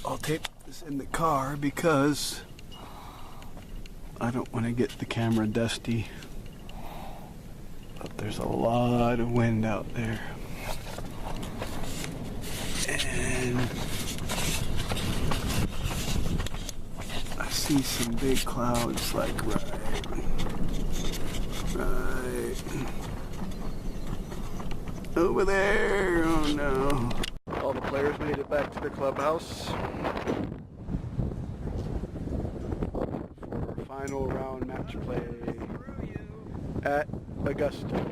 I'll tape this in the car because I don't want to get the camera dusty. But there's a lot of wind out there. And I see some big clouds like right over there. Oh no. All the players made it back to the clubhouse for final round match play at Augusta.